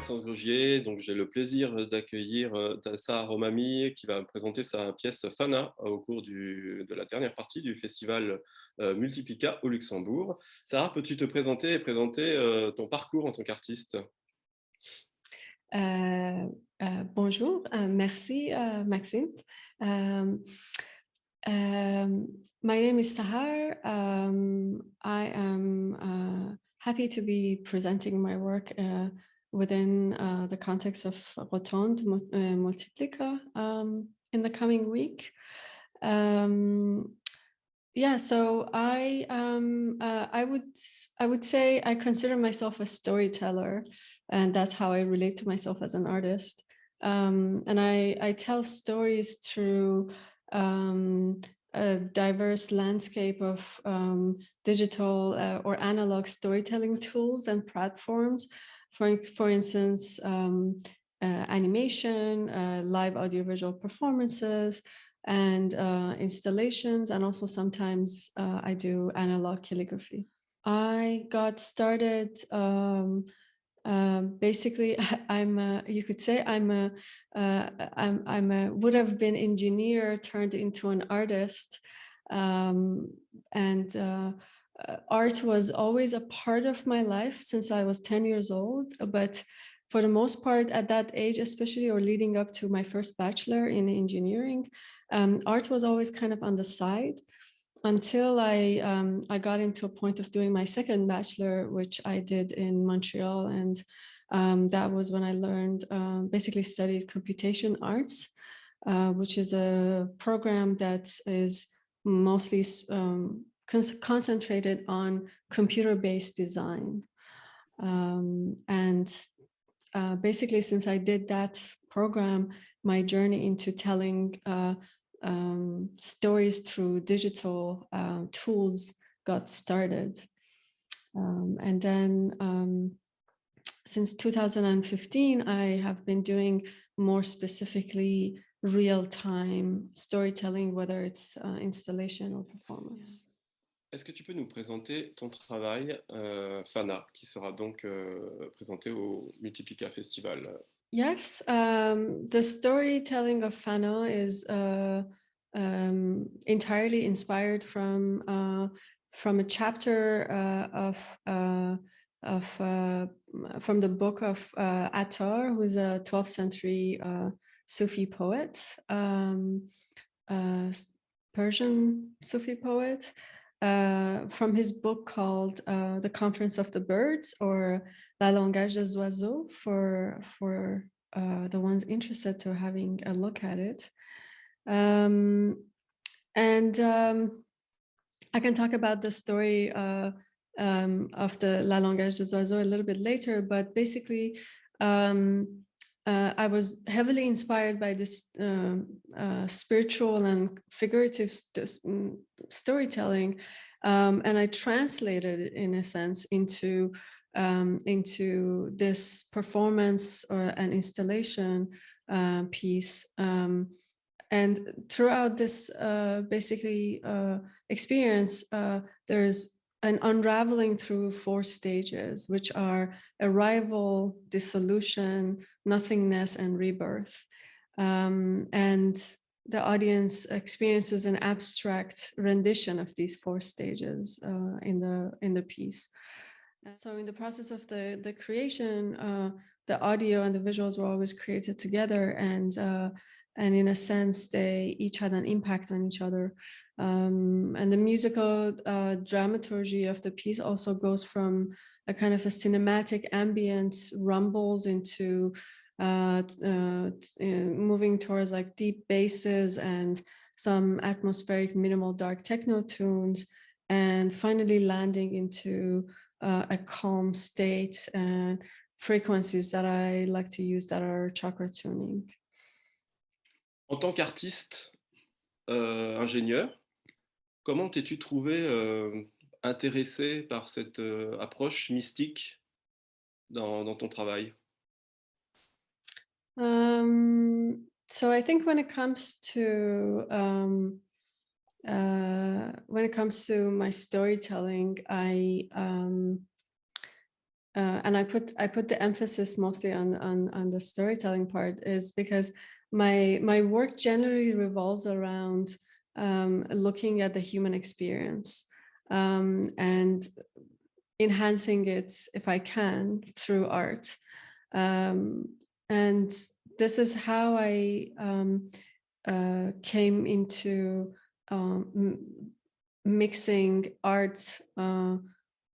Maxence Grugier, donc j'ai le plaisir d'accueillir Sahar Homami qui va présenter sa pièce Fana au cours de la dernière partie du festival Multiplica au Luxembourg. Sahar, peux-tu te présenter et présenter ton parcours en tant qu'artiste? Euh, Bonjour, merci Maxence. Um, my name is Sahar. I am happy to be presenting my work within the context of Rotonde Multiplica in the coming week. Yeah, so I would say I consider myself a storyteller, and that's how I relate to myself as an artist. And I tell stories through a diverse landscape of digital or analog storytelling tools and platforms. For instance, animation, live audiovisual performances, and installations, and also sometimes I do analog calligraphy. I got started basically. You could say I'm a would have been engineer turned into an artist, and art was always a part of my life since I was 10 years old, but for the most part at that age, especially, or leading up to my first bachelor in engineering, art was always kind of on the side until I got into a point of doing my second bachelor, which I did in Montreal. And that was when I learned, basically studied computation arts, which is a program that is mostly concentrated on computer-based design. And basically, since I did that program, my journey into telling stories through digital tools got started. And then since 2015, I have been doing more specifically real-time storytelling, whether it's installation or performance. Est-ce que tu peux nous présenter ton travail Fana, qui sera donc présenté au Multiplica Festival? Yes, the storytelling of Fano is entirely inspired from a chapter from the book of Attar, who is a 12th century Sufi poet, Persian Sufi poet, from his book called The Conference of the Birds, or La Langage des Oiseaux, for the ones interested to having a look at it. And I can talk about the story of the La Langage des Oiseaux a little bit later, but basically I was heavily inspired by this spiritual and figurative storytelling, and I translated it in a sense into this performance or an installation piece. And throughout this basically experience, there's an unraveling through 4 stages, which are arrival, dissolution, nothingness, and rebirth. And the audience experiences an abstract rendition of these 4 stages in the piece. So in the process of the creation, the audio and the visuals were always created together, and in a sense, they each had an impact on each other. And the musical dramaturgy of the piece also goes from a kind of a cinematic ambient rumbles into moving towards like deep basses and some atmospheric minimal dark techno tunes, and finally landing into a calm state and frequencies that I like to use that are chakra tuning. En tant qu'artiste, ingénieur, comment t'es-tu trouvé intéressé par cette approche mystique dans ton travail? So I think when it comes to my storytelling, and I put the emphasis mostly on the storytelling part, is because my work generally revolves around looking at the human experience, and enhancing it, if I can, through art. And this is how I came into mixing art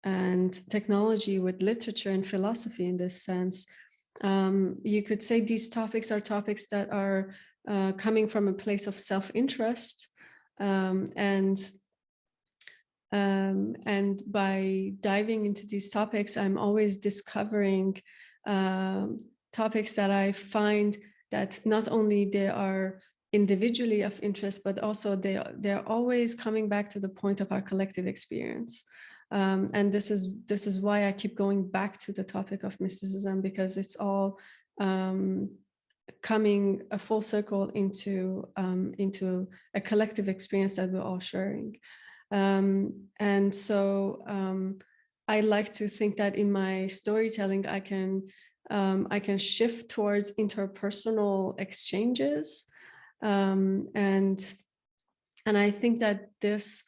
and technology with literature and philosophy in this sense. You could say these topics are topics that are coming from a place of self-interest, and by diving into these topics, I'm always discovering topics that I find that not only they are individually of interest, but also they're always coming back to the point of our collective experience. And this is why I keep going back to the topic of mysticism, because it's all coming a full circle into a collective experience that we're all sharing. And so I like to think that in my storytelling, I can shift towards interpersonal exchanges, and I think that this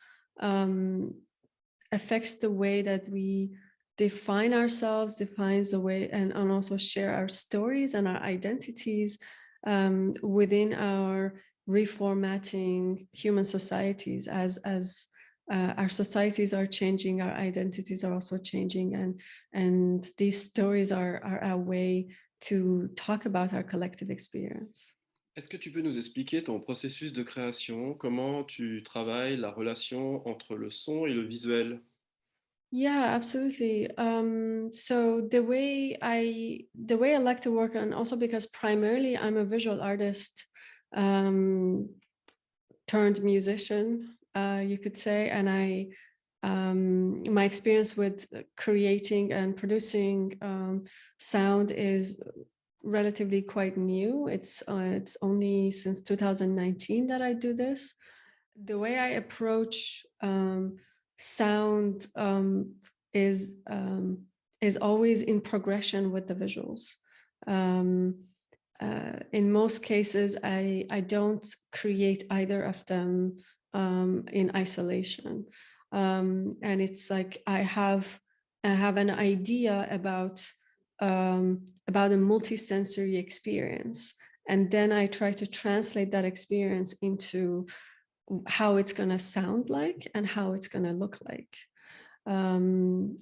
affects the way that we define ourselves, defines the way, and also share our stories and our identities within our reformatting human societies. As our societies are changing, our identities are also changing, and these stories are our way to talk about our collective experience. Est-ce que tu peux nous expliquer ton processus de création, comment tu travailles la relation entre le son et le visuel? Yeah, absolutely. So the way I like to work, and also because primarily I'm a visual artist turned musician, you could say, and my experience with creating and producing sound is relatively quite new. It's only since 2019 that I do this. The way I approach sound is always in progression with the visuals. In most cases, I don't create either of them in isolation, and it's like I have an idea about a multisensory experience, and then I try to translate that experience into how it's going to sound like and how it's going to look like, and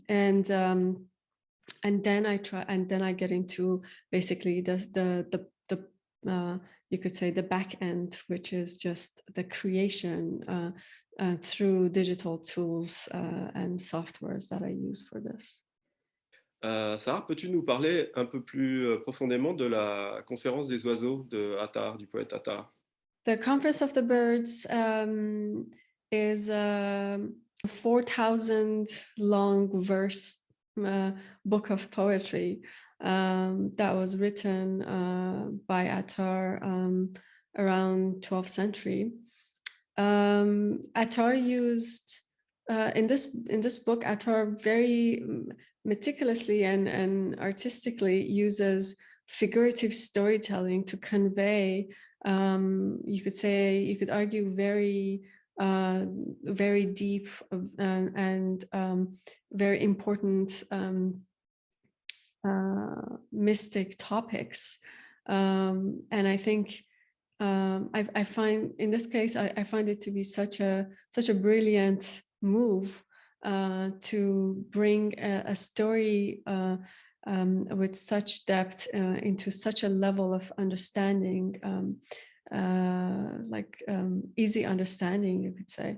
then I get into basically the you could say the back end, which is just the creation through digital tools and softwares that I use for this. Sarah, peux-tu nous parler un peu plus profondément de la conférence des oiseaux de Attar, du poète Attar? The Conference of the Birds is a 4,000 long verse book of poetry that was written by Attar around 12th century. Attar used in this book, Attar very meticulously and artistically uses figurative storytelling to convey, you could argue, very deep and very important mystic topics, and I think I find in this case I find it to be such a brilliant move to bring a story with such depth into such a level of understanding, easy understanding, you could say.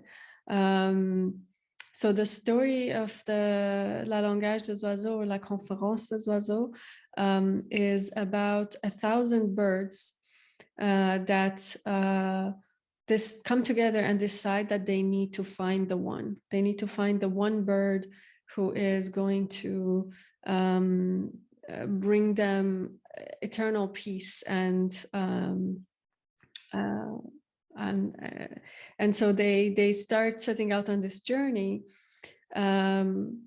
So the story of the La Langage des Oiseaux, or La Conférence des Oiseaux, is about 1,000 birds that come together and decide that they need to find the one. They need to find the one bird who is going to bring them eternal peace, and so they start setting out on this journey, and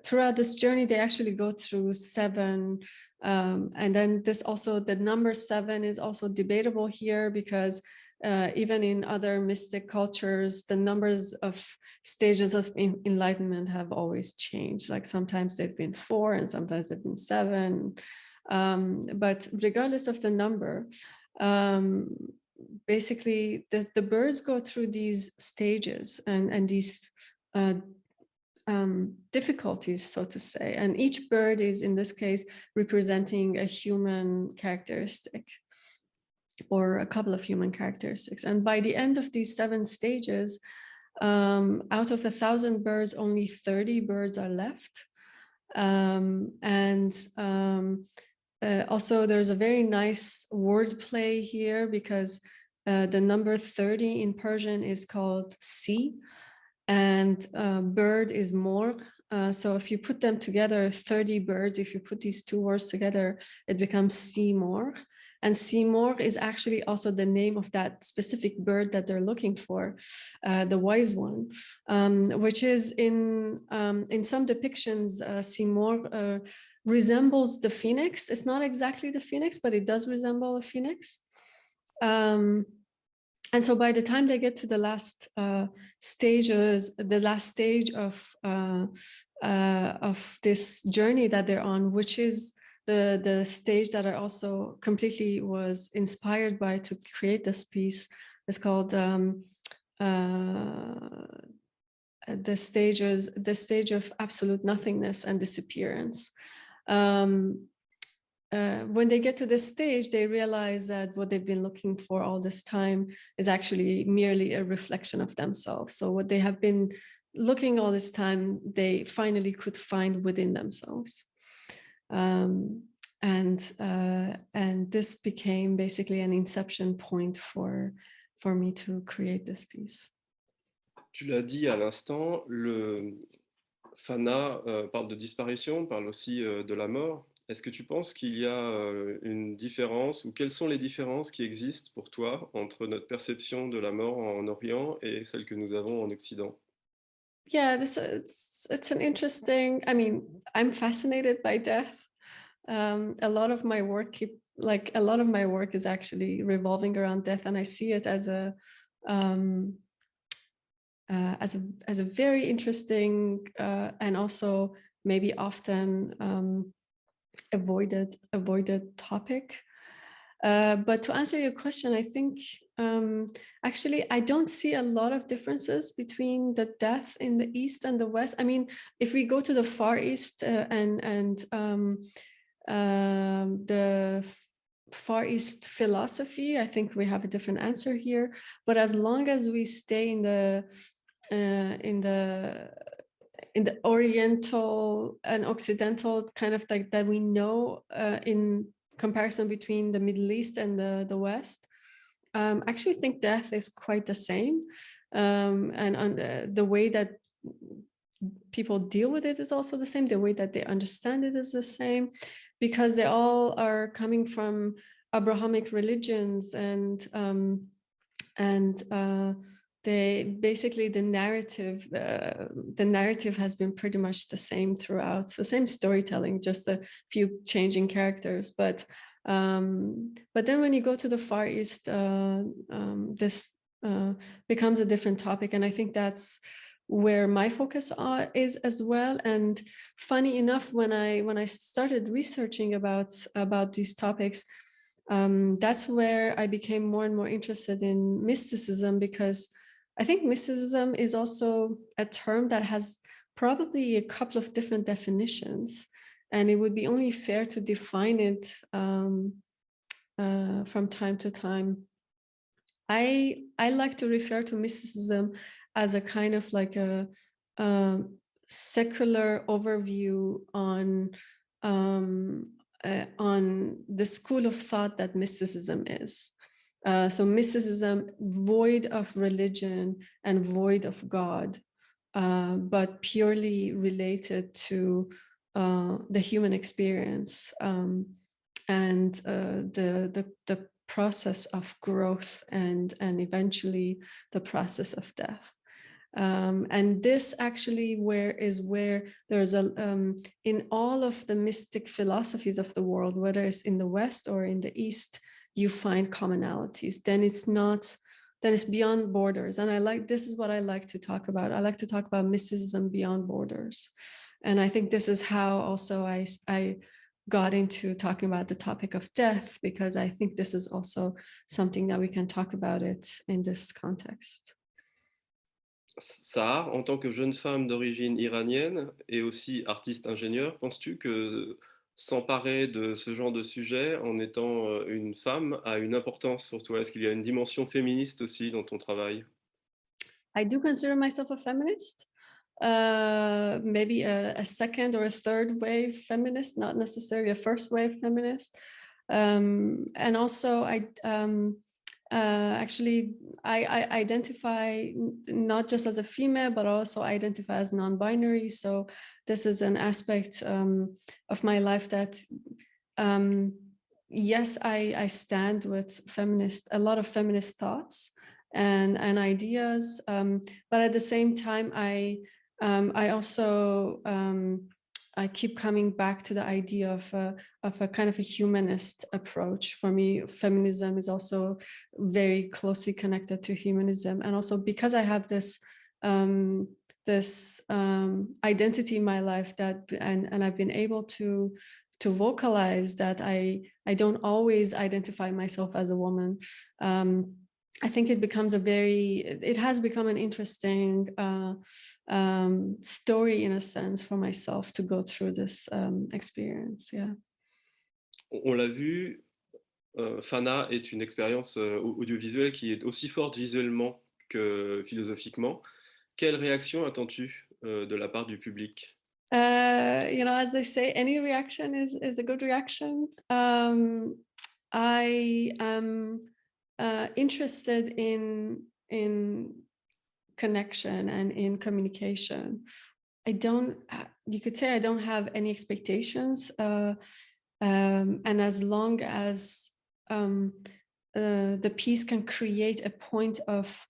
throughout this journey, they actually go through 7. And then this also, the number 7 is also debatable here, because even in other mystic cultures, the numbers of stages of enlightenment have always changed. Like sometimes they've been 4 and sometimes they've been 7. But regardless of the number, basically the birds go through these stages and these difficulties, so to say. And each bird is, in this case, representing a human characteristic or a couple of human characteristics. And by the end of these 7 stages, out of 1,000 birds, only 30 birds are left. Also, there's a very nice wordplay here, because the number 30 in Persian is called si, and bird is morg. So if you put them together, 30 birds, if you put these 2 words together, it becomes si morg. And si morg is actually also the name of that specific bird that they're looking for, the wise one, which is in some depictions, si morg resembles the phoenix. It's not exactly the phoenix, but it does resemble a phoenix. And so by the time they get to the last stages, the last stage of this journey that they're on, which is the stage that I also completely was inspired by to create this piece, is called the stage of absolute nothingness and disappearance. When they get to this stage, they realize that what they've been looking for all this time is actually merely a reflection of themselves. So what they have been looking all this time, they finally could find within themselves. And this became basically an inception point for me to create this piece. Tu l'as dit à l'instant, le Fana parle de disparition, parle aussi de la mort. Est-ce que tu penses qu'il y a une différence, ou quelles sont les différences qui existent pour toi entre notre perception de la mort en Orient et celle que nous avons en Occident? Yeah, it's an interesting, I mean, I'm fascinated by death. A lot of my work is actually revolving around death, and I see it as a very interesting and also maybe often avoided topic. But to answer your question, I think actually I don't see a lot of differences between the death in the East and the West. I mean, if we go to the Far East and the Far East philosophy, I think we have a different answer here. But as long as we stay in the Oriental and Occidental kind of like that we know in comparison between the Middle East and the West, I actually think death is quite the same. And the way that people deal with it is also the same. The way that they understand it is the same, because they all are coming from Abrahamic religions, and they basically the narrative has been pretty much the same throughout. It's the same storytelling, just a few changing characters. But then when you go to the Far East, this becomes a different topic, and I think that's where my focus is as well. And funny enough, when I started researching about these topics, that's where I became more and more interested in mysticism, because I think mysticism is also a term that has probably a couple of different definitions, and it would be only fair to define it from time to time. I like to refer to mysticism as a kind of like a secular overview on the school of thought that mysticism is. So mysticism, void of religion and void of God, but purely related to the human experience and the process of growth and eventually the process of death. And this actually where there's in all of the mystic philosophies of the world, whether it's in the West or in the East, you find commonalities. Then it's beyond borders. And this is what I like to talk about. I like to talk about mysticism beyond borders. And I think this is how also I got into talking about the topic of death, because I think this is also something that we can talk about it in this context. Sahar, en tant que jeune femme d'origine iranienne et aussi artiste ingénieur, penses-tu que s'emparer de ce genre de sujet en étant une femme a une importance pour toi? Est-ce qu'il y a une dimension féministe aussi dans ton travail? I do consider myself a feminist, maybe a second or a third wave feminist, not necessarily a first wave feminist. And also actually I identify not just as a female, but also identify as non-binary. So this is an aspect of my life that yes, I stand with a lot of feminist thoughts and ideas, but at the same time I also I keep coming back to the idea of a kind of a humanist approach. For me, feminism is also very closely connected to humanism, and also because I have this identity in my life and I've been able to vocalize that I don't always identify myself as a woman. I think it has become an interesting story in a sense for myself to go through this experience. Yeah. On l'a vu, Fana est une expérience audiovisuelle qui est aussi forte visuellement que philosophiquement. Quelle réaction attends-tu de la part du public? As they say, any reaction is a good reaction. I am interested in connection and in communication. You could say I don't have any expectations, and as long as the piece can create a point of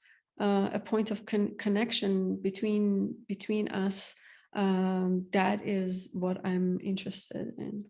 connection between us, that is what I'm interested in.